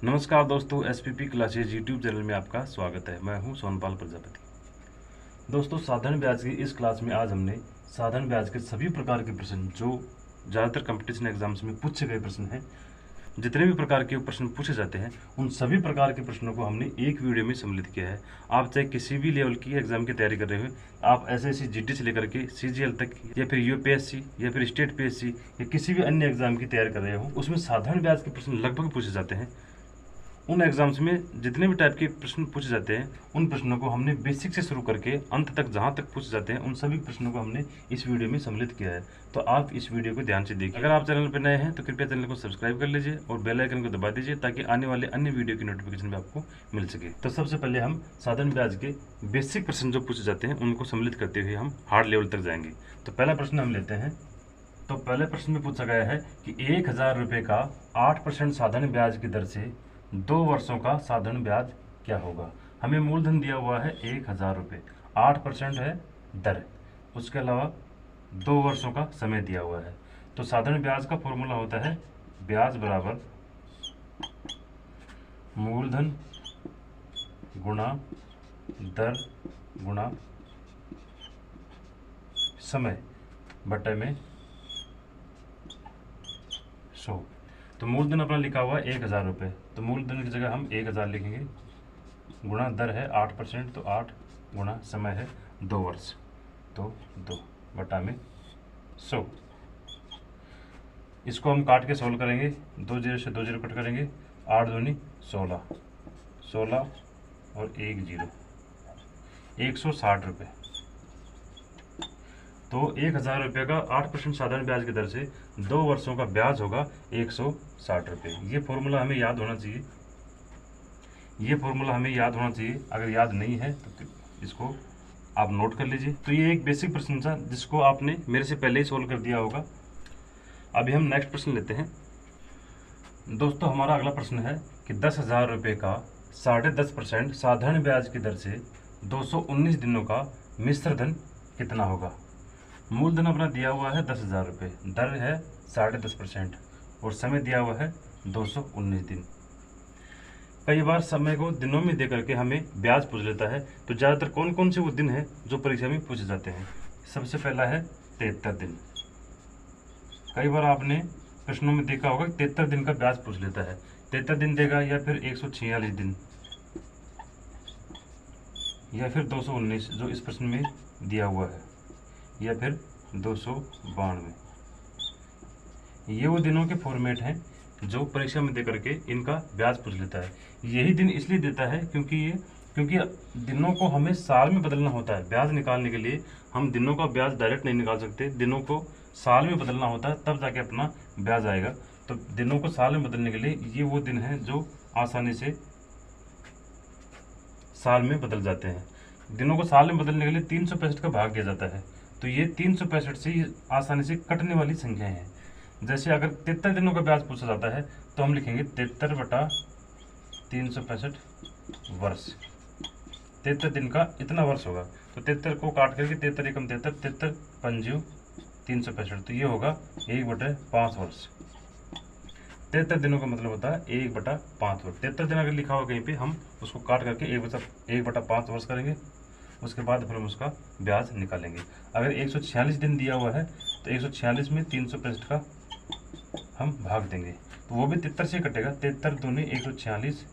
नमस्कार दोस्तों, SPP classes YouTube channel में आपका स्वागत है। मैं हूं सोनपाल प्रजापति। दोस्तों, साधारण ब्याज की इस क्लास में आज हमने साधारण ब्याज के सभी प्रकार के प्रश्न जो ज़्यादातर कंपटीशन एग्जाम्स में पूछे गए प्रश्न हैं, जितने भी प्रकार के प्रश्न पूछे जाते हैं उन सभी प्रकार के प्रश्नों को हमने एक वीडियो में सम्मिलित किया है। आप चाहे किसी भी लेवल की एग्जाम की तैयारी कर रहे हो, आप एसएससी जीडी से लेकर के सीजीएल तक या फिर यूपीएससी या फिर स्टेट पीएससी या किसी भी अन्य एग्जाम की तैयारी कर रहे हो, उसमें साधारण ब्याज के प्रश्न लगभग पूछे जाते हैं। उन एग्जाम्स में जितने भी टाइप के प्रश्न पूछे जाते हैं उन प्रश्नों को हमने बेसिक से शुरू करके अंत तक जहां तक पूछे जाते हैं उन सभी प्रश्नों को हमने इस वीडियो में सम्मिलित किया है। तो आप इस वीडियो को ध्यान से देखिए। अगर आप चैनल पर नए हैं तो कृपया चैनल को सब्सक्राइब कर लीजिए और बेल आइकन को दबा दीजिए ताकि आने वाले अन्य वीडियो की नोटिफिकेशन भी आपको मिल सके। तो सबसे पहले हम साधारण ब्याज के बेसिक प्रश्न जो पूछे जाते हैं उनको सम्मिलित करते हुए हम हार्ड लेवल तक जाएंगे। तो पहला प्रश्न हम लेते हैं। तो पहले प्रश्न में पूछा गया है कि 1000 रुपये का 8% साधारण ब्याज की दर से 2 वर्षों का साधारण ब्याज क्या होगा। हमें मूलधन दिया हुआ है 1000 रुपये, 8% है दर, उसके अलावा 2 वर्षों का समय दिया हुआ है। तो साधारण ब्याज का फॉर्मूला होता है ब्याज बराबर मूलधन गुणा दर गुणा समय बटे में 100। तो मूलधन अपना लिखा हुआ है 1000 रुपये, तो मूलधन की जगह हम 1000 लिखेंगे, गुणा दर है 8%, तो 8 गुणा समय है 2 वर्ष, तो 2 बटा में 100। इसको हम काट के सोल्व करेंगे, 2 0 से 2 0 कट करेंगे, 8 दूनी 16, 16 और 1 0, 160 रुपये। तो 1000 रुपये का 8% साधारण ब्याज की दर से 2 वर्षों का ब्याज होगा 160 रुपये। ये फॉर्मूला हमें याद होना चाहिए, ये फॉर्मूला हमें याद होना चाहिए। अगर याद नहीं है तो इसको आप नोट कर लीजिए। तो ये एक बेसिक प्रश्न था जिसको आपने मेरे से पहले ही सोल्व कर दिया होगा। अभी हम नेक्स्ट प्रश्न लेते हैं। दोस्तों, हमारा अगला प्रश्न है कि 10,000 रुपये का 10.5% साधारण ब्याज की दर से 219 दिनों का मिश्र धन कितना होगा। मूलधन अपना दिया हुआ है 10,000 रुपये, दर है 10.5% और समय दिया हुआ है 219 दिन। कई बार समय को दिनों में दे करके हमें ब्याज पूछ लेता है, तो ज़्यादातर कौन कौन से वो दिन हैं जो परीक्षा में पूछे जाते हैं। सबसे पहला है 73 दिन। कई बार आपने प्रश्नों में देखा होगा कि 73 दिन का ब्याज पूछ लेता है। 73 दिन देगा या फिर 146 दिन या फिर 219 जो इस प्रश्न में दिया हुआ है, या फिर 292। ये वो दिनों के फॉर्मेट हैं जो परीक्षा में देकर के इनका ब्याज पूछ लेता है। यही दिन इसलिए देता है क्योंकि दिनों को हमें साल में बदलना होता है। ब्याज निकालने के लिए हम दिनों का ब्याज डायरेक्ट नहीं निकाल सकते, दिनों को साल में बदलना होता है, तब जाके अपना ब्याज आएगा। तो दिनों को साल में बदलने के लिए ये वो दिन हैं जो आसानी से साल में बदल जाते हैं। दिनों को साल में बदलने के लिए 365 का भाग दिया जाता है, तो ये 365 से आसानी से कटने वाली संख्याएं हैं। जैसे अगर 73 दिनों का ब्याज पूछा जाता है तो हम लिखेंगे 73 बटा 365 वर्ष। 73 दिन का इतना वर्ष होगा, तो 73 को काट करके 73 एकम 73, 73 पंजू 365, तो ये होगा 1/5 वर्ष। 73 दिनों का मतलब होता है 1/5 वर्ष। 73 दिन अगर लिखा हुआ कहीं पे, हम उसको काट करके 1/5 वर्ष करेंगे, उसके बाद फिर हम उसका ब्याज निकालेंगे। अगर 146 दिन दिया हुआ है तो 146 में 365 का हम भाग देंगे, तो वो भी 73 से कटेगा। 73 दूनी 146,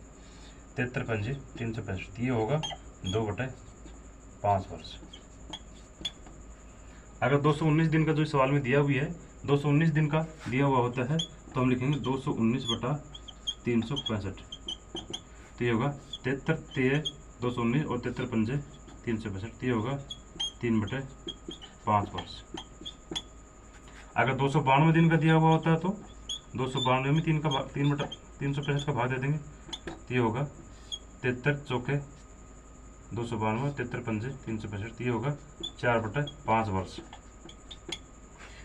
73 पंजे 365, ये होगा 2/5 वर्ष। अगर 219 दिन का जो सवाल में दिया हुआ है, 219 दिन का दिया हुआ होता है, तो हम लिखेंगे 219 बटा 365, तो ये होगा 73 219 और 73 पंजे 365, ये होगा 3/5 वर्ष। अगर 292 दिन का दिया हुआ होता है तो 292 में 3/365 का भाग दे देंगे, तो ये होगा 73 चौके 292, 73 पंजे 365, ये होगा 4/5 वर्ष।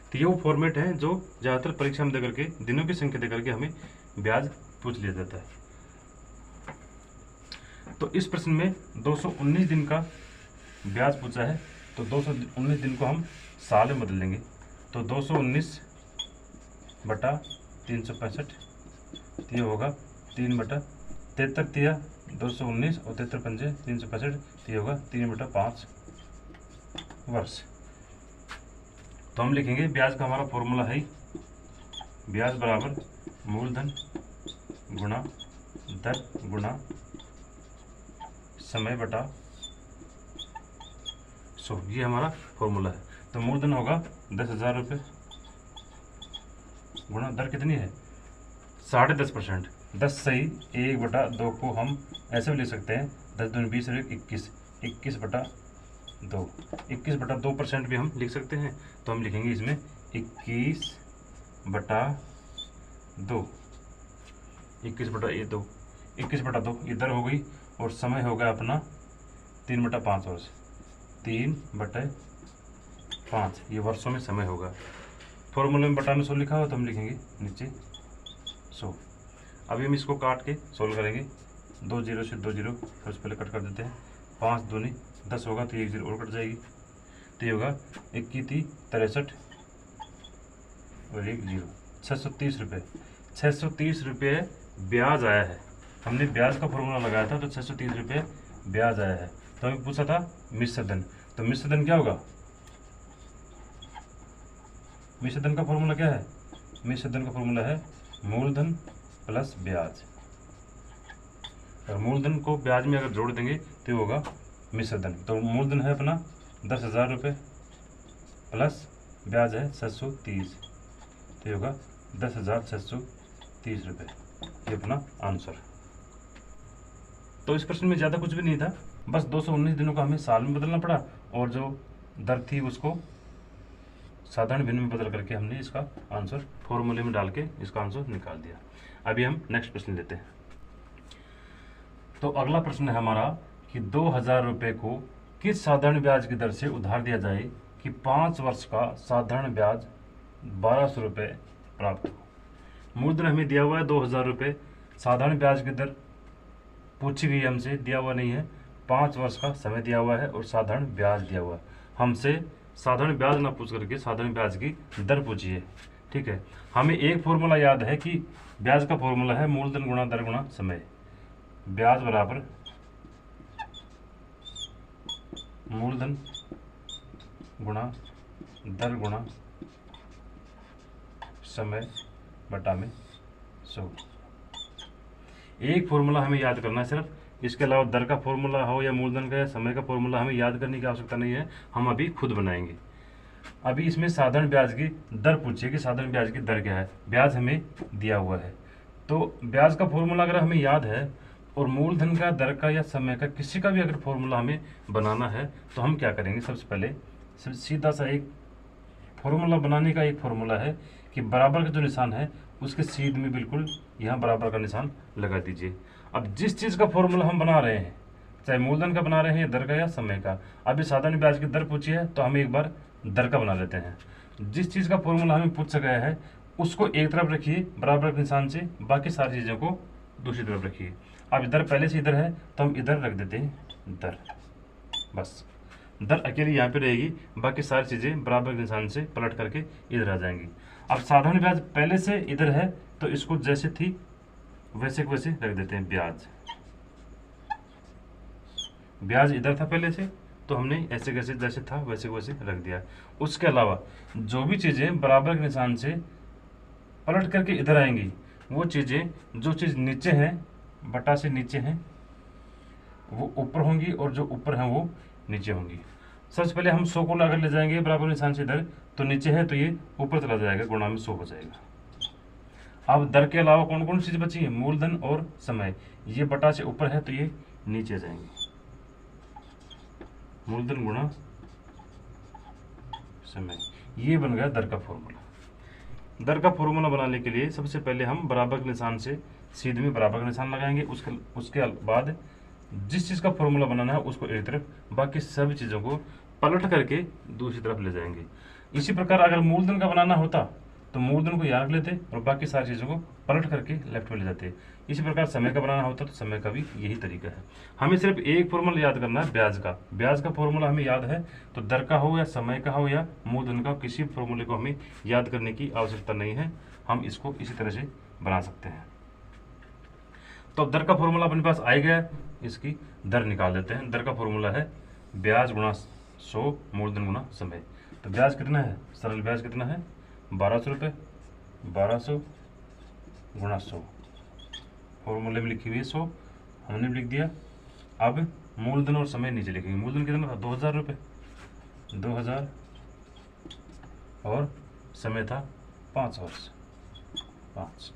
तो ये वो फॉर्मेट है जो ज़्यादातर परीक्षा में देकर के दिनों की संख्या देकर के हमें ब्याज पूछ लिया जाता है। तो इस प्रश्न में 219 दिन का ब्याज पूछा है, तो 219 दिन को हम साल में बदल लेंगे, तो 219 बटा 365, ये होगा 3/73 तिया 219 और 73 पंजे 365, तो ये होगा 3/5 वर्ष। तो हम लिखेंगे ब्याज का हमारा फॉर्मूला है ब्याज बराबर मूलधन गुणा दर गुणा समय बटा 100, ये हमारा फॉर्मूला है। तो मूलधन होगा 10,000 रुपये गुणा दर कितनी है 10.5%। 10 सही 1/2 को हम ऐसे भी लिख सकते हैं 10 दूनी 20 और 21, 21/2, 21/2% भी हम लिख सकते हैं। तो हम लिखेंगे इसमें 21/2, 21/2, 21/2 ये दर हो गई और समय हो गया अपना 3/5 वर्ष, 3/5 ये वर्षों में समय होगा। फॉर्मूले में बटा में 100 लिखा हो तो हम लिखेंगे नीचे 100। अभी हम इसको काट के सोल्व करेंगे। 2 0 से 2 0 सबसे पहले कट कर देते हैं। 5 दूनी 10 होगा तो 1 0 और कट जाएगी, तो ये होगा 21 63 और 1 0, 630 रुपये। 630 रुपये ब्याज आया है। हमने ब्याज का फॉर्मूला लगाया था तो 630 रुपये ब्याज आया है। तो हमें पूछा था मिश्र धन, तो मिश्र धन क्या होगा, मिश्र धन का फॉर्मूला क्या है, मिश्र धन का फॉर्मूला है मूलधन प्लस ब्याज। और मूलधन को ब्याज में अगर जोड़ देंगे तो होगा मिश्र धन। तो मूलधन है अपना 10,000 रुपये प्लस ब्याज है 630, तो होगा 10,630 रुपये, ये अपना आंसर। तो इस प्रश्न में ज़्यादा कुछ भी नहीं था, बस 219 दिनों का हमें साल में बदलना पड़ा और जो दर थी उसको साधारण भिन्न में बदल करके हमने इसका आंसर फॉर्मूले में डाल के इसका आंसर निकाल दिया। अभी हम नेक्स्ट प्रश्न लेते हैं। तो अगला प्रश्न है हमारा कि 2,000 रुपये को किस साधारण ब्याज की दर से उधार दिया जाए कि 5 वर्ष का साधारण ब्याज 1,200 रुपये प्राप्त हो। मूलधन हमें दिया हुआ है 2,000 रुपये, साधारण ब्याज की दर पूछी गई हमसे, दिया हुआ नहीं है, 5 वर्ष का समय दिया हुआ है और साधारण ब्याज दिया हुआ है। हमसे साधारण ब्याज ना पूछ करके साधारण ब्याज की दर पूछिए, ठीक है। हमें एक फॉर्मूला याद है कि ब्याज का फॉर्मूला है मूलधन गुणा दर गुणा समय। ब्याज बराबर मूलधन गुणा दर गुणा समय बटा में 100। एक फॉर्मूला हमें याद करना है सिर्फ, इसके अलावा दर का फॉर्मूला हो या मूलधन का या समय का फॉर्मूला हमें याद करने की आवश्यकता नहीं है, हम अभी खुद बनाएंगे। अभी इसमें साधारण ब्याज की दर पूछिए कि साधारण ब्याज की दर क्या है। ब्याज हमें दिया हुआ है, तो ब्याज का फॉर्मूला अगर हमें याद है और मूलधन का, दर का या समय का किसी का भी अगर फॉर्मूला हमें बनाना है तो हम क्या करेंगे, सबसे पहले सीधा सा एक फॉर्मूला बनाने का एक फॉर्मूला है कि बराबर का जो निशान है उसके सीध में बिल्कुल यहाँ बराबर का निशान लगा दीजिए। अब जिस चीज़ का फॉर्मूला हम बना रहे हैं, चाहे मूलधन का बना रहे हैं या दर का या समय का, अभी साधारण ब्याज की दर पूछी है तो हम एक बार दर का बना लेते हैं। जिस चीज़ का फॉर्मूला हमें पूछा गया है उसको एक तरफ रखिए बराबर के निशान से, बाकी सारी चीज़ों को दूसरी तरफ रखिए। अब इधर पहले से इधर है तो हम इधर रख देते हैं दर, बस दर अकेली यहाँ पे रहेगी, बाकी सारी चीज़ें बराबर के निशान से पलट करके इधर आ जाएंगी। अब साधारण ब्याज पहले से इधर है तो इसको जैसे थी वैसे को वैसे रख देते हैं। ब्याज इधर था पहले से तो हमने ऐसे कैसे जैसे था वैसे को वैसे रख दिया। उसके अलावा जो भी चीज़ें बराबर के निशान से पलट करके इधर आएंगी, वो चीज़ें जो चीज़ नीचे हैं, बटा से नीचे हैं, वो ऊपर होंगी और जो ऊपर हैं वो नीचे होंगी। सबसे पहले हम 100 को अगर ले जाएंगे बराबर निशान से इधर, तो नीचे है तो ये ऊपर चला जाएगा, गुणा में 100 हो जाएगा। अब दर के अलावा कौन कौन सी चीज़ बची है, मूलधन और समय, ये बटा से ऊपर है तो ये नीचे जाएंगे। मूलधन गुणा समय, ये बन गया दर का फॉर्मूला। दर का फॉर्मूला बनाने के लिए सबसे पहले हम बराबर के निशान से सीधे में बराबर का निशान लगाएंगे। उसके बाद जिस चीज़ का फॉर्मूला बनाना है उसको एक तरफ, बाकी सभी चीज़ों को पलट करके दूसरी तरफ ले जाएंगे। इसी प्रकार अगर मूलधन का बनाना होता तो मूलधन को यहाँ रख लेते और बाकी सारी चीज़ों को पलट करके लेफ्ट में ले जाते। इसी प्रकार समय का बनाना होता तो समय का भी यही तरीका है। हमें सिर्फ एक फॉर्मूला याद करना है ब्याज का। ब्याज का फॉर्मूला हमें याद है तो दर का हो या समय का हो या मूलधन का, किसी फॉर्मूले को हमें याद करने की आवश्यकता नहीं है, हम इसको इसी तरह से बना सकते हैं। तो अब दर का फॉर्मूला अपने पास आ ही गया, इसकी दर निकाल देते हैं। दर का फॉर्मूला है ब्याज गुणा 100 मूलधन गुणा समय। तो ब्याज कितना है, सरल ब्याज कितना है 1200 रुपये, 1200 गुणा 100, फॉर्मूले में लिखी हुई है 100, हमने भी लिख दिया। अब मूलधन और समय नीचे लिखेंगे। मूलधन कितना था 2000 रुपये, 2000, और समय था 5 वर्ष, 5।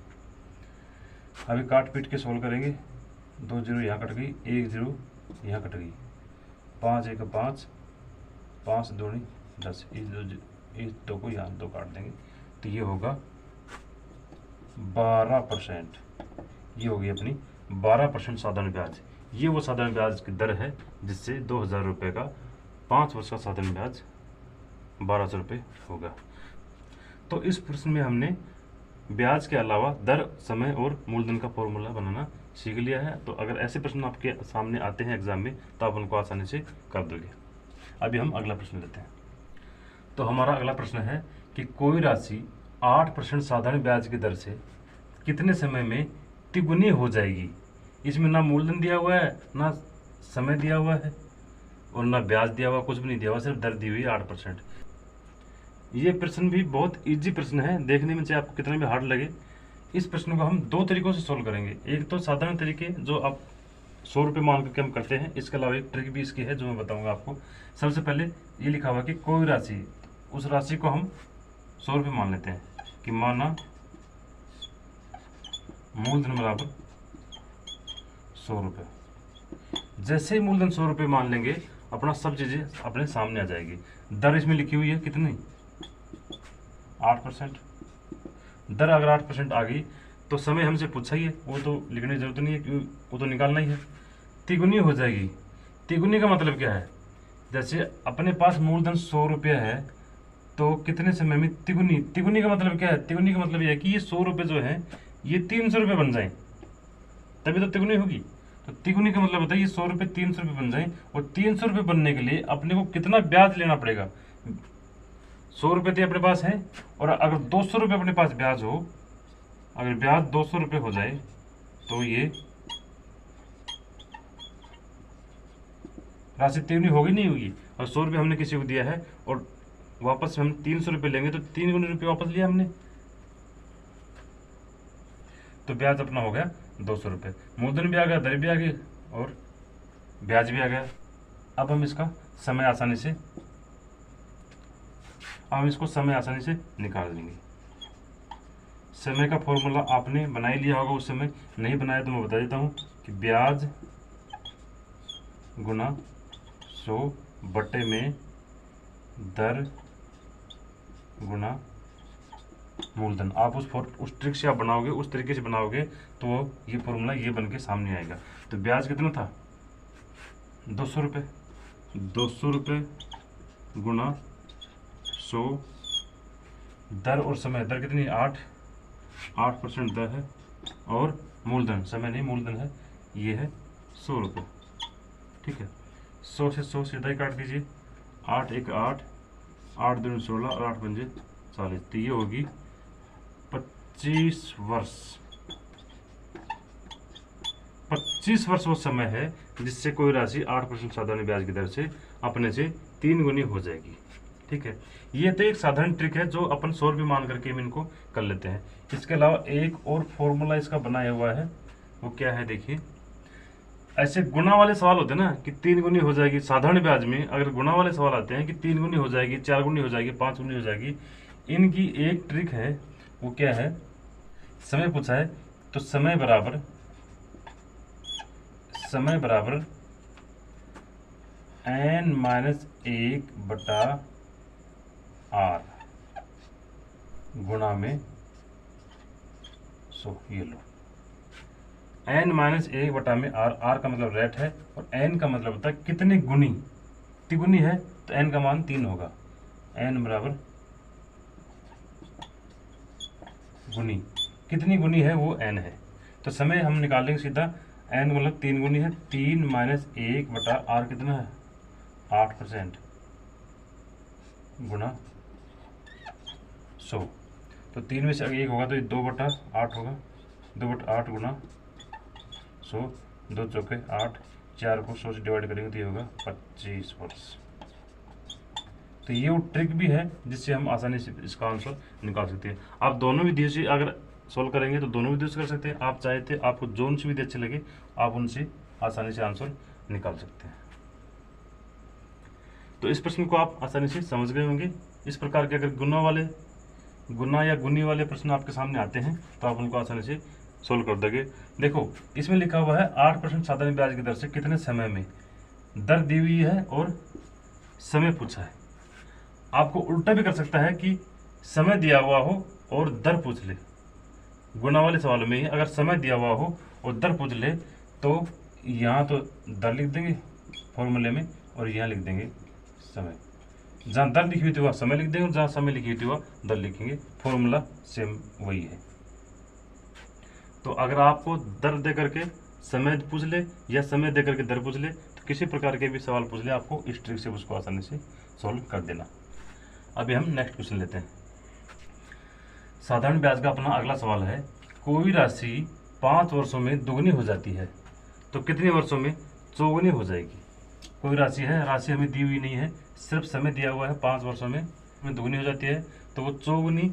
अभी काट पीट के सोल्व करेंगे। 2 जीरो यहाँ कट गई, 1 जीरो यहाँ कट गई, 5 1 5, 5 दूनी 10, इस दो को यहाँ 2 काट देंगे तो ये होगा 12%। ये होगी अपनी 12% साधारण ब्याज। ये वो साधारण ब्याज की दर है जिससे 2000 रुपये का 5 वर्ष का साधारण ब्याज 1200 रुपये होगा। तो इस प्रश्न में हमने ब्याज के अलावा दर, समय और मूलधन का फॉर्मूला बनाना सीख लिया है। तो अगर ऐसे प्रश्न आपके सामने आते हैं एग्जाम में तो आप उनको आसानी से कर दोगे। अभी हम अगला प्रश्न लेते हैं। तो हमारा अगला प्रश्न है कि कोई राशि 8% साधारण ब्याज की दर से कितने समय में तिगुनी हो जाएगी। इसमें ना मूलधन दिया हुआ है, ना समय दिया हुआ है, और ना ब्याज दिया हुआ, कुछ भी नहीं दिया हुआ, सिर्फ दर दी हुई 8%। ये प्रश्न भी बहुत इजी प्रश्न है, देखने में चाहे आपको कितना भी हार्ड लगे। इस प्रश्न को हम 2 तरीकों से सोल्व करेंगे। एक तो साधारण तरीके जो आप 100 रुपये मान करके हम करते हैं, इसके अलावा एक ट्रिक भी इसकी है जो मैं बताऊंगा आपको। सबसे पहले ये लिखा हुआ कि कोई राशि, उस राशि को हम 100 रुपये मान लेते हैं कि माना मूलधन बराबर 100 रुपये। जैसे ही मूलधन 100 रुपये मान लेंगे अपना सब चीज़ें अपने सामने आ जाएगी। दर इसमें लिखी हुई है कितनी 8%। दर अगर 8% आ गई तो समय हमसे पूछा ही है, वो तो लिखने की जरूरत नहीं है क्योंकि वो तो निकालना ही है। तिगुनी हो जाएगी। तिगुनी का मतलब क्या है, जैसे अपने पास मूलधन 100 रुपये है तो कितने समय में तिगुनी। तिगुनी का मतलब क्या है, तिगुनी का मतलब यह है कि ये 100 रुपये जो है ये 300 रुपये बन जाए, तभी तो तिगुनी होगी। तो तिगुनी का मतलब होता है ये 100 रुपये 300 रुपये बन जाए, और 300 रुपये बनने के लिए अपने को कितना ब्याज लेना पड़ेगा। 100 रुपये तो अपने पास है, और अगर 200 रुपये अपने पास ब्याज हो, अगर ब्याज 200 रुपये हो जाए तो ये राशि तिगुनी होगी नहीं होगी। और 100 रुपये हमने किसी को दिया है और वापस हम 300 रुपये लेंगे तो 3 गुने रुपये वापस लिया हमने, तो ब्याज अपना हो गया 200 रुपये। मूलधन भी आ गया, दर भी आ गई और ब्याज भी आ गया। अब हम इसका समय आसानी से निकाल देंगे। समय का फॉर्मूला आपने बना ही लिया होगा, उस समय नहीं बनाया तो मैं बता देता हूँ कि ब्याज गुना 100 बटे में दर गुना मूलधन। आप उस ट्रिक से आप बनाओगे, उस तरीके से बनाओगे तो ये फॉर्मूला ये बन के सामने आएगा। तो ब्याज कितना था 200 रुपये, 200 रुपये गुना 100, दर और समय, दर कितनी 8% दर है, और मूलधन, समय नहीं मूलधन है, ये है 100 रुपये। ठीक है, 100 से 100 सीधा ही काट दीजिए, 8 1 8, 8 दूनी 16 और 8 पंजे 40। तो ये होगी 25 वर्ष। 25 वर्ष वो समय है जिससे कोई राशि 8% साधारण ब्याज की दर से अपने से 3 गुनी हो जाएगी। ठीक है, ये तो एक साधारण ट्रिक है जो अपन 100 रुपये मान करके हम इनको कर लेते हैं। इसके अलावा एक और फॉर्मूला इसका बनाया हुआ है, वो क्या है देखिए। ऐसे गुना वाले सवाल होते हैं ना कि 3 गुनी हो जाएगी, साधारण ब्याज में अगर गुना वाले सवाल आते हैं कि 3 गुनी हो जाएगी, 4 गुनी हो जाएगी, 5 गुनी हो जाएगी, इनकी एक ट्रिक है, वो क्या है, समय पूछा है तो समय बराबर n-1/r गुणा में 100। ये लो, n-1/r, r का मतलब रेट है और n का मतलब होता है कितने गुनी। तिगुनी है तो n का मान 3 होगा, n बराबर गुनी, कितनी गुनी है वो n है। तो समय हम निकालेंगे सीधा, n मतलब 3 गुनी है, 3 - 1/r कितना है 8% गुना 100। तो 3 में से अगर 1 होगा तो ये 2/8 होगा, 2/8 गुना 100, 2 चौके 8, 4 को 100 से डिवाइड करेंगे तो ये होगा 25 वर्ष। तो ये वो ट्रिक भी है जिससे हम आसानी से इसका आंसर निकाल सकते हैं। आप दोनों विधियों से अगर सोल्व करेंगे तो दोनों विधियों से कर सकते हैं। आप चाहे थे आपको जोन सी विधि अच्छी लगे आप उनसे आसानी से आंसर निकाल सकते हैं। तो इस प्रश्न को आप आसानी से समझ गए होंगे। इस प्रकार के अगर गुना या गुनी वाले प्रश्न आपके सामने आते हैं तो आप उनको आसानी से सोल्व कर दोगे। देखो इसमें लिखा हुआ है 8% साधारण ब्याज की दर से कितने समय में, दर दी हुई है और समय पूछा है। आपको उल्टा भी कर सकता है कि समय दिया हुआ हो और दर पूछ ले। गुना वाले सवालों में ही अगर समय दिया हुआ हो और दर पूछ ले तो यहाँ तो दर लिख देंगे फॉर्मूले में और यहाँ लिख देंगे समय। जहाँ दर लिखी हुई थी वहाँ समय लिख देंगे और जहाँ समय लिखी हुई थी वहाँ दर लिखेंगे। फॉर्मूला सेम वही है। तो अगर आपको दर दे करके समय पूछ ले या समय दे करके दर पूछ ले तो किसी प्रकार के भी सवाल पूछ ले आपको इस ट्रिक से उसको आसानी से सॉल्व कर देना। अभी हम नेक्स्ट क्वेश्चन लेते हैं। साधारण ब्याज का अपना अगला सवाल है, कोई राशि 5 वर्षों में दुगनी हो जाती है तो कितने वर्षों में चौगुनी हो जाएगी। कोई राशि है, राशि हमें दी हुई नहीं है, सिर्फ समय दिया हुआ है 5 वर्षों में दुगनी हो जाती है तो वो चौगुनी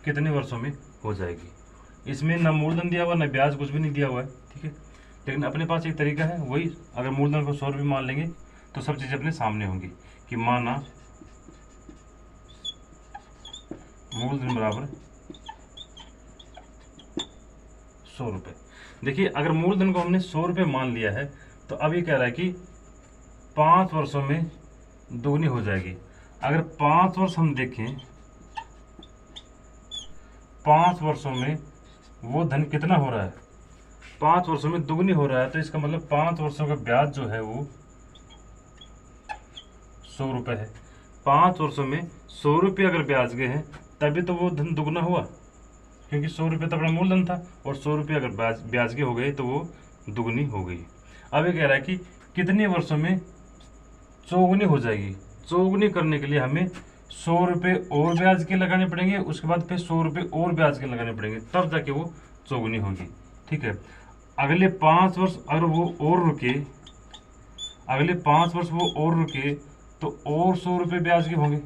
कितने वर्षों में हो जाएगी। इसमें न मूलधन दिया हुआ न ब्याज, कुछ भी नहीं दिया हुआ है, ठीक है। लेकिन अपने पास एक तरीका है, वही अगर मूलधन को 100 रुपये मान लेंगे तो सब चीज़ें अपने सामने होंगी कि माना मूलधन बराबर 100 रुपये। देखिए अगर मूलधन को हमने 100 रुपये मान लिया है तो अब ये कह रहा है कि 5 वर्षों में दोगुनी हो जाएगी। अगर 5 वर्ष हम देखें, 5 वर्षों में वो धन कितना हो रहा है, 5 वर्षों में दोगुनी हो रहा है तो इसका मतलब 5 वर्षों का ब्याज जो है वो 100 रुपये है। 5 वर्षों में 100 रुपये अगर ब्याज गए हैं तभी तो वो धन दुगना हुआ, क्योंकि 100 रुपये तो अपना मूलधन था और 100 रुपये अगर ब्याज के हो गए तो वो दुगनी हो गई। अब ये कह रहा है कि कितने वर्षों में चौगुनी हो जाएगी। चौगुनी करने के लिए हमें 100 रुपये और ब्याज के लगाने पड़ेंगे, उसके बाद फिर 100 रुपये और ब्याज के लगाने पड़ेंगे, तब जाके वो चौगुनी होगी, ठीक है। अगले 5 वर्ष अगर वो और रुके, अगले 5 वर्ष वो और रुके तो और 100 रुपये ब्याज के होंगे।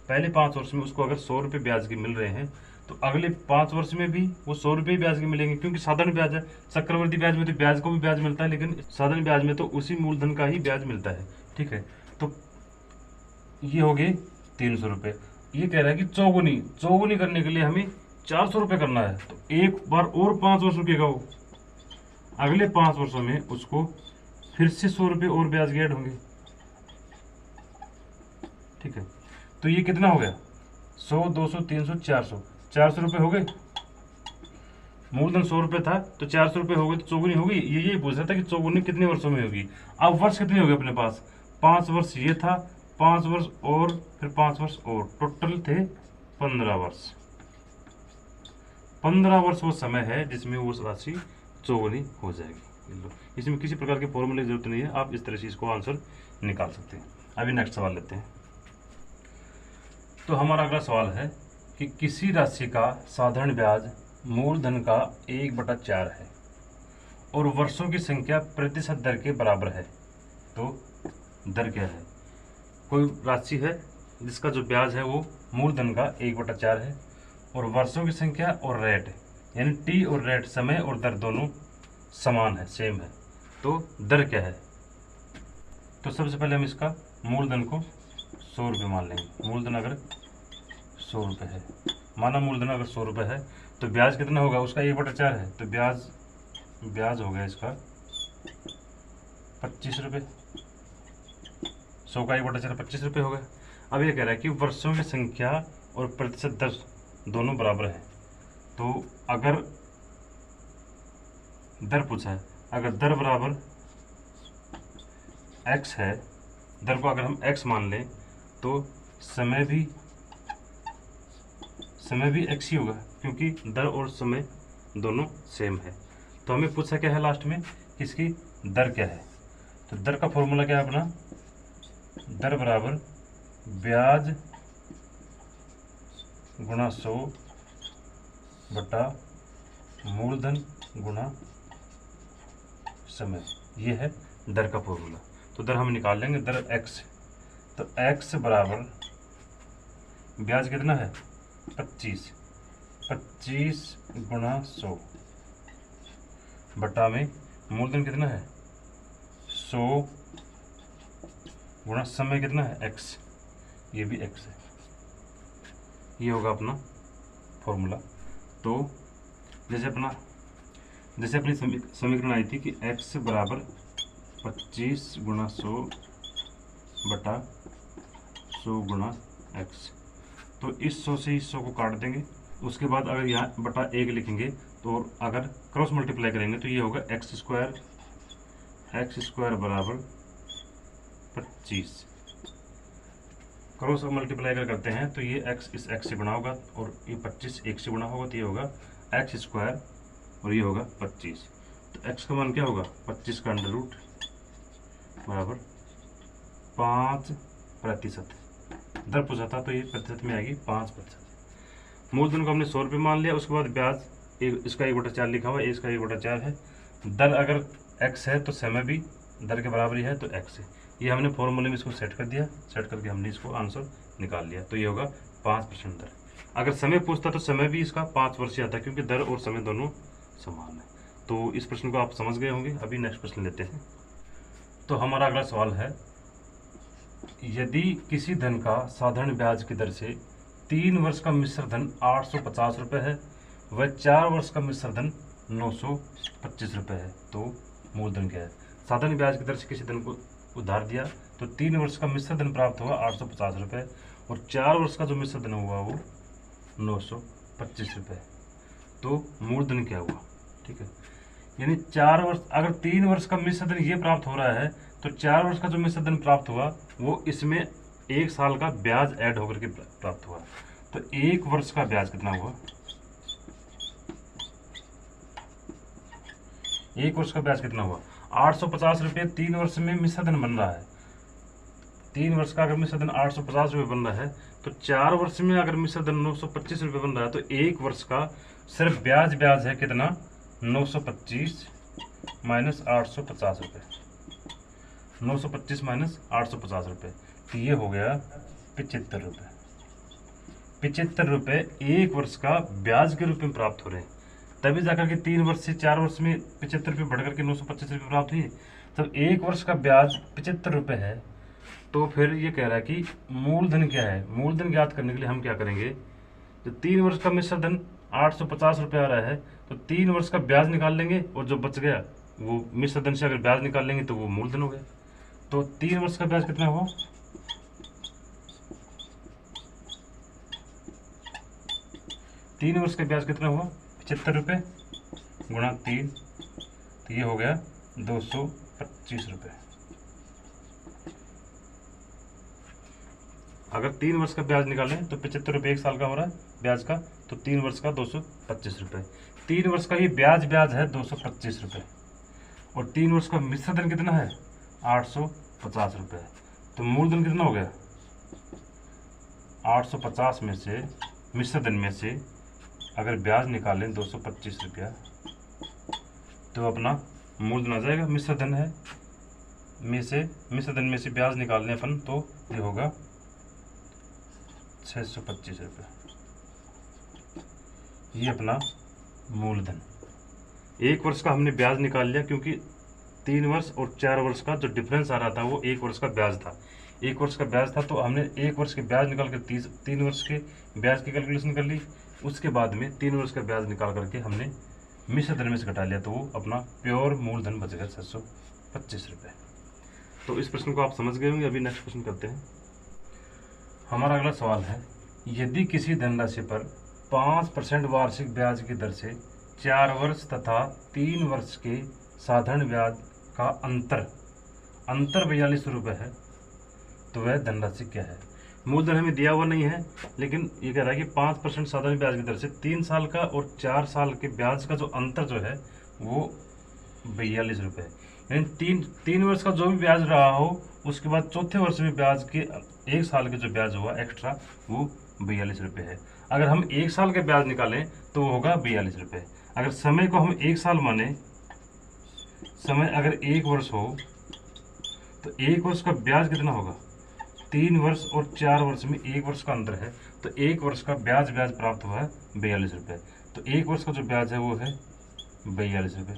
पहले 5 वर्ष में उसको अगर 100 रुपये ब्याज के मिल रहे हैं तो अगले 5 वर्ष में भी वो 100 रुपये ब्याज के मिलेंगे, क्योंकि साधारण ब्याज है। चक्रवर्ती ब्याज में तो ब्याज को भी ब्याज मिलता है, लेकिन साधारण ब्याज में तो उसी मूलधन का ही ब्याज मिलता है, ठीक है। तो ये हो गए 300 रुपये। ये कह रहा है कि चौगुनी करने के लिए हमें 400 रुपये करना है, तो एक बार और 5 वर्ष रुकेगा वो। अगले 5 वर्षों में उसको फिर से 100 रुपये और ब्याज के ऐड होंगे, ठीक है। तो ये कितना हो गया, 100, 200, 300, 400 रुपये हो गए। मूलधन 100 रुपये था तो 400 रुपये हो गए तो चौगुनी होगी। ये पूछ रहा था कि चौगुनी कितने वर्षों में होगी। अब वर्ष कितने हो गए अपने पास, 5 वर्ष ये था, 5 वर्ष और फिर 5 वर्ष और, टोटल थे 15 वर्ष। 15 वर्ष वो समय है जिसमें वो राशि चौगुनी हो जाएगी। इसमें किसी प्रकार के फॉर्मूले की जरूरत नहीं है, आप इस तरह से इसको आंसर निकाल सकते हैं। अभी नेक्स्ट सवाल लेते हैं। तो हमारा अगला सवाल है कि किसी राशि का साधारण ब्याज मूलधन का 1/4 है और वर्षों की संख्या प्रतिशत दर के बराबर है, तो दर क्या है। कोई राशि है जिसका जो ब्याज है वो मूलधन का 1/4 है और वर्षों की संख्या और रेट यानी टी और रेट, समय और दर दोनों समान है, सेम है, तो दर क्या है। तो सबसे पहले हम इसका मूलधन को 100 रुपये मान लेंगे। मूलधन अगर 100 रुपये है, माना मूलधन अगर 100 रुपये है तो ब्याज कितना होगा, उसका 1/4 है, तो ब्याज हो गया इसका 25 रुपये। 100 का 1/4 25 रुपये हो गया। अब ये कह रहा है कि वर्षों की संख्या और प्रतिशत दर दोनों बराबर है, तो अगर दर पूछा है, अगर दर बराबर x है, दर को अगर हम x मान लें तो समय भी x ही होगा, क्योंकि दर और समय दोनों सेम है। तो हमें पूछा क्या है लास्ट में, किसकी दर क्या है। तो दर का फॉर्मूला क्या है अपना, दर बराबर ब्याज गुणा 100 बटा मूलधन गुणा समय, ये है दर का फॉर्मूला। तो दर हम निकाल लेंगे, दर x, तो x बराबर ब्याज कितना है 25, 25 गुणा 100 बटा में मूलधन कितना है 100 गुणा समय कितना है x, ये भी x है। ये होगा अपना फॉर्मूला। तो जैसे अपनी समीकरण आई थी कि x बराबर 25 गुणा 100 बटा 100 गुणा x, तो इस 100 से इस 100 को काट देंगे। उसके बाद अगर यहाँ बटा 1 लिखेंगे तो अगर क्रॉस मल्टीप्लाई करेंगे तो ये होगा एक्स स्क्वायर बराबर 25। क्रॉस मल्टीप्लाई अगर करते हैं तो ये x इस x से गुणा होगा और ये 25 1 से गुणा होगा, तो ये होगा एक्स स्क्वायर और ये होगा 25। तो x का मान क्या होगा 25 का अंडर रूट बराबर 5%। दर पूछा था तो ये प्रतिशत में आएगी 5%। मूलधन को हमने 100 रुपये मान लिया। उसके बाद ब्याज इसका 1/4 लिखा हुआ है, इसका 1/4 है। दर अगर x है तो समय भी दर के बराबर ही है, तो x है। ये हमने फॉर्मूले में इसको सेट कर दिया, सेट करके हमने इसको आंसर निकाल लिया। तो ये होगा 5% दर। अगर समय पूछता तो समय भी इसका 5 वर्ष आता, क्योंकि दर और समय दोनों समान है। तो इस प्रश्न को आप समझ गए होंगे। अभी नेक्स्ट प्रश्न लेते हैं। तो हमारा अगला सवाल है, यदि किसी धन का साधारण ब्याज की दर से 3 वर्ष का मिश्र धन 850 रुपये है व 4 वर्ष का मिश्र धन 925 रुपये है, तो मूलधन क्या है। साधारण ब्याज की दर से किसी धन को उधार दिया तो 3 वर्ष का मिश्र धन प्राप्त हुआ 850 रुपये और 4 वर्ष का जो मिश्र धन हुआ वो 925 रुपये, तो मूलधन क्या हुआ। ठीक है, यानी 4 वर्ष, अगर 3 वर्ष का मिश्र धन ये प्राप्त हो रहा है तो 4 वर्ष का जो मिश्र धन प्राप्त हुआ वो इसमें 1 साल का ब्याज ऐड होकर के प्राप्त हुआ। तो 1 वर्ष का ब्याज कितना हुआ, 1 वर्ष का ब्याज कितना हुआ 850 रुपये। 3 वर्ष में मिश्र धन बन रहा है, 3 वर्ष का अगर मिश्र धन 850 रुपये बन रहा है तो 4 वर्ष में अगर मिश्र धन 925 रुपये बन रहा है तो 1 वर्ष का सिर्फ ब्याज है कितना 925 माइनस 850 रुपये, 925 माइनस 850 रुपये, तो ये हो गया 75 रुपये। 75 रुपये 1 वर्ष का ब्याज के रूप में प्राप्त हो रहे हैं। तभी जाकर के 3 वर्ष से 4 वर्ष में 75 रुपये बढ़ करके 925 रुपये प्राप्त हुई। तब 1 वर्ष का ब्याज 75 रुपये है। तो फिर ये कह रहा है कि मूलधन क्या है। मूलधन ज्ञात करने के लिए हम क्या करेंगे, जो 3 वर्ष का मिश्र धन 850 रुपये आ रहा है तो 3 वर्ष का ब्याज निकाल लेंगे और जो बच गया वो मिश्र धन से अगर ब्याज निकाल लेंगे तो वो मूलधन हो गया। तो 3 वर्ष का ब्याज कितना हुआ, 3 वर्ष का ब्याज कितना हुआ 75 रुपये गुणा 3, तो ये हो गया 225 रुपये। अगर 3 वर्ष का ब्याज निकालें तो 75 रुपये 1 साल का हो रहा है ब्याज का, तो 3 वर्ष का 225 रुपये। 3 वर्ष का ही ब्याज है 225 रुपये और 3 वर्ष का मिश्र धन कितना है 850 रुपये। तो मूलधन कितना हो गया 850 में से मिश्र धन में से अगर ब्याज निकालें 225 रुपया तो अपना मूलधन आ जाएगा। मिश्र धन है मिश्र धन में से ब्याज निकालने अपन तो ये होगा 625 रुपये, ये अपना मूलधन। 1 वर्ष का हमने ब्याज निकाल लिया क्योंकि 3 वर्ष और 4 वर्ष का जो डिफरेंस आ रहा था वो 1 वर्ष का ब्याज था। 1 वर्ष का ब्याज था तो हमने 1 वर्ष के ब्याज निकाल कर 3 वर्ष के ब्याज की कैलकुलेशन कर ली। उसके बाद में 3 वर्ष का ब्याज निकाल करके हमने मिश्र धन में से घटा लिया तो वो अपना प्योर मूलधन बच गया 625 रुपये। तो इस प्रश्न को आप समझ गए होंगे। अभी नेक्स्ट प्रश्न करते हैं। हमारा अगला सवाल है, यदि किसी धनराशि पर 5% वार्षिक ब्याज की दर से 4 वर्ष तथा 3 वर्ष के साधारण ब्याज का अंतर 42 रुपये है तो वह धनराशि क्या है। मूलधन हमें दिया हुआ नहीं है, लेकिन ये कह रहा है कि 5% साधारण ब्याज की दर से 3 साल का और 4 साल के ब्याज का जो अंतर जो है वो 42 रुपये है। यानी 3 वर्ष का जो भी ब्याज रहा हो उसके बाद चौथे वर्ष में ब्याज के 1 साल के जो ब्याज हुआ एक्स्ट्रा वो 42 रुपये है। अगर हम 1 साल के ब्याज निकालें तो वो होगा 42 रुपये। अगर समय को हम 1 साल माने, समय अगर 1 वर्ष हो तो 1 वर्ष का ब्याज कितना होगा? 3 वर्ष और 4 वर्ष में 1 वर्ष का अंतर है, तो 1 वर्ष का ब्याज प्राप्त हुआ है 42 रुपये। तो 1 वर्ष का जो ब्याज है वो है 42 रुपये।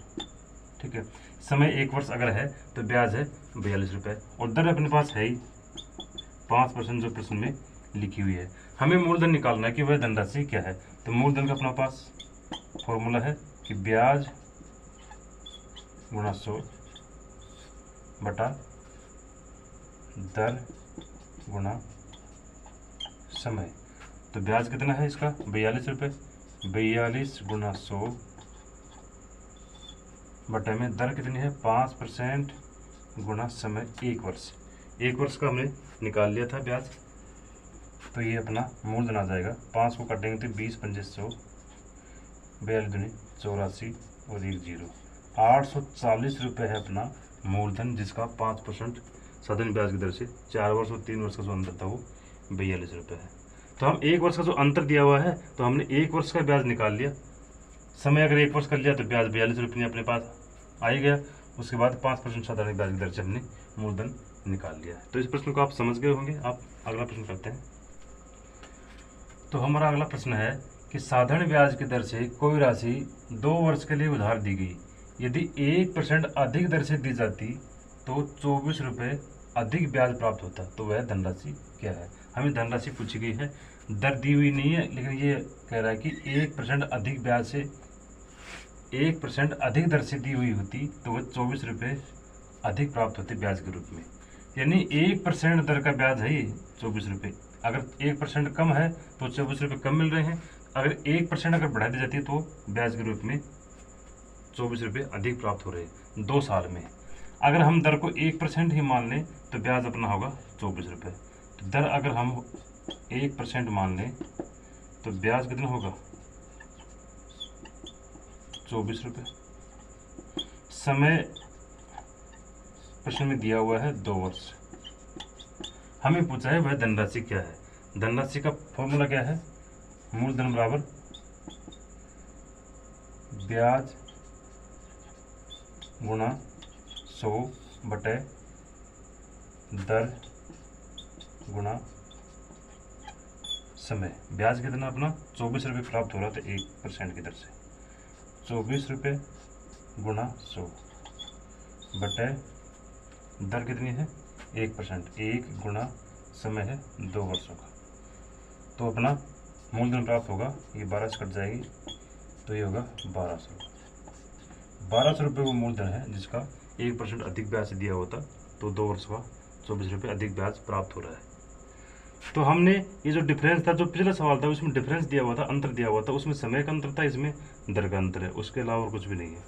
ठीक है, समय 1 वर्ष अगर है तो ब्याज है 42 रुपये, और दर अपने पास है ही 5% जो प्रश्न में लिखी हुई है। हमें मूलधन निकालना है कि वह धनराशि क्या है। तो मूलधन का अपना पास फॉर्मूला है कि ब्याज गुणा 100 बटा दर गुणा समय। तो ब्याज कितना है इसका? 42 रुपये। 42 गुणा 100 बटे में दर कितनी है? 5% गुणा समय 1 वर्ष। 1 वर्ष का हमने निकाल लिया था ब्याज, तो ये अपना मूलधन आ जाएगा। 5 को काटेंगे तो 20 पंजे 100, 42 दूनी 84 और 1 0। 840 रुपये है अपना मूलधन, जिसका 5% साधारण ब्याज की दर से 4 वर्ष और 3 वर्ष का जो अंतर था वो 42 रुपये है। तो हम 1 वर्ष का जो अंतर दिया हुआ है तो हमने 1 वर्ष का ब्याज निकाल लिया। समय अगर 1 वर्ष कर लिया तो ब्याज 42 रुपये अपने पास आ ही गया। उसके बाद 5% साधारण ब्याज की दर से हमने मूलधन निकाल लिया है। तो इस प्रश्न को आप समझ गए होंगे। आप अगला प्रश्न करते हैं। तो हमारा अगला प्रश्न है कि साधारण ब्याज की दर से कोई राशि 2 वर्ष के लिए उधार दी गई, यदि 1% अधिक दर से दी जाती तो 24 रुपये अधिक ब्याज प्राप्त होता, तो वह धनराशि क्या है? हमें धनराशि पूछी गई है, दर दी हुई नहीं है, लेकिन ये कह रहा है कि 1% अधिक ब्याज से 1% अधिक दर से दी हुई होती तो वह 24 रुपये अधिक प्राप्त होते ब्याज के रूप में। यानी 1% दर का ब्याज है ये 24 रुपये। अगर 1% कम है तो 24 रुपये कम मिल रहे हैं। अगर 1% अगर बढ़ा दी जाती है तो ब्याज के रूप में 24 रुपये अधिक प्राप्त हो रहे हैं 2 साल में। अगर हम दर को 1% ही मान लें तो ब्याज अपना होगा 24 रुपये। तो दर अगर हम 1% मान लें तो ब्याज कितना होगा? 24 रुपये। समय प्रश्न में दिया हुआ है 2 वर्ष। हमें पूछा है वह धनराशि क्या है। धनराशि का फॉर्मूला क्या है? मूलधन बराबर ब्याज गुणा 100 बटे दर गुणा समय। ब्याज कितना अपना 24 रुपये प्राप्त हो रहा था 1% की दर से। 24 रुपये गुणा 100 बटे दर कितनी है? 1%। 1 गुणा समय है 2 वर्षों का। तो अपना मूलधन प्राप्त होगा, ये 12 से कट जाएगी तो ये होगा 1200। 1200 रुपये वो मूलधन है जिसका 1% अधिक ब्याज दिया हुआ था, तो 2 वर्ष का 24 रुपये अधिक ब्याज प्राप्त हो रहा है। तो हमने ये जो डिफरेंस था, जो पिछला सवाल था उसमें डिफरेंस दिया हुआ था, अंतर दिया हुआ था, उसमें समय का अंतर था, इसमें दर का अंतर है, उसके अलावा और कुछ भी नहीं है।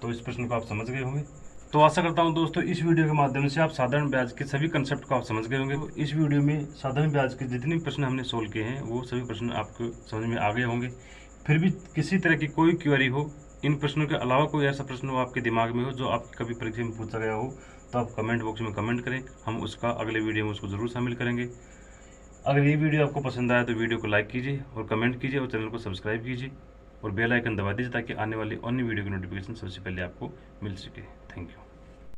तो इस प्रश्न को आप समझ गए होंगे। तो आशा करता हूं दोस्तों इस वीडियो के माध्यम से आप साधारण ब्याज के सभी कंसेप्ट को आप समझ गए होंगे। तो इस वीडियो में साधारण ब्याज के जितने प्रश्न हमने सोल्व किए हैं वो सभी प्रश्न आपको समझ में आ गए होंगे। फिर भी किसी तरह की कोई क्वेरी हो, इन प्रश्नों के अलावा कोई ऐसा प्रश्न हो आपके दिमाग में हो जो आपकी कभी परीक्षा में पूछा गया हो, तो आप कमेंट बॉक्स में कमेंट करें, हम उसका अगले वीडियो में उसको ज़रूर शामिल करेंगे। अगर ये वीडियो आपको पसंद आया तो वीडियो को लाइक कीजिए और कमेंट कीजिए और चैनल को सब्सक्राइब कीजिए और बेल आइकन दबा दीजिए ताकि आने वाली अन्य वीडियो की नोटिफिकेशन सबसे पहले आपको मिल सके। Thank you.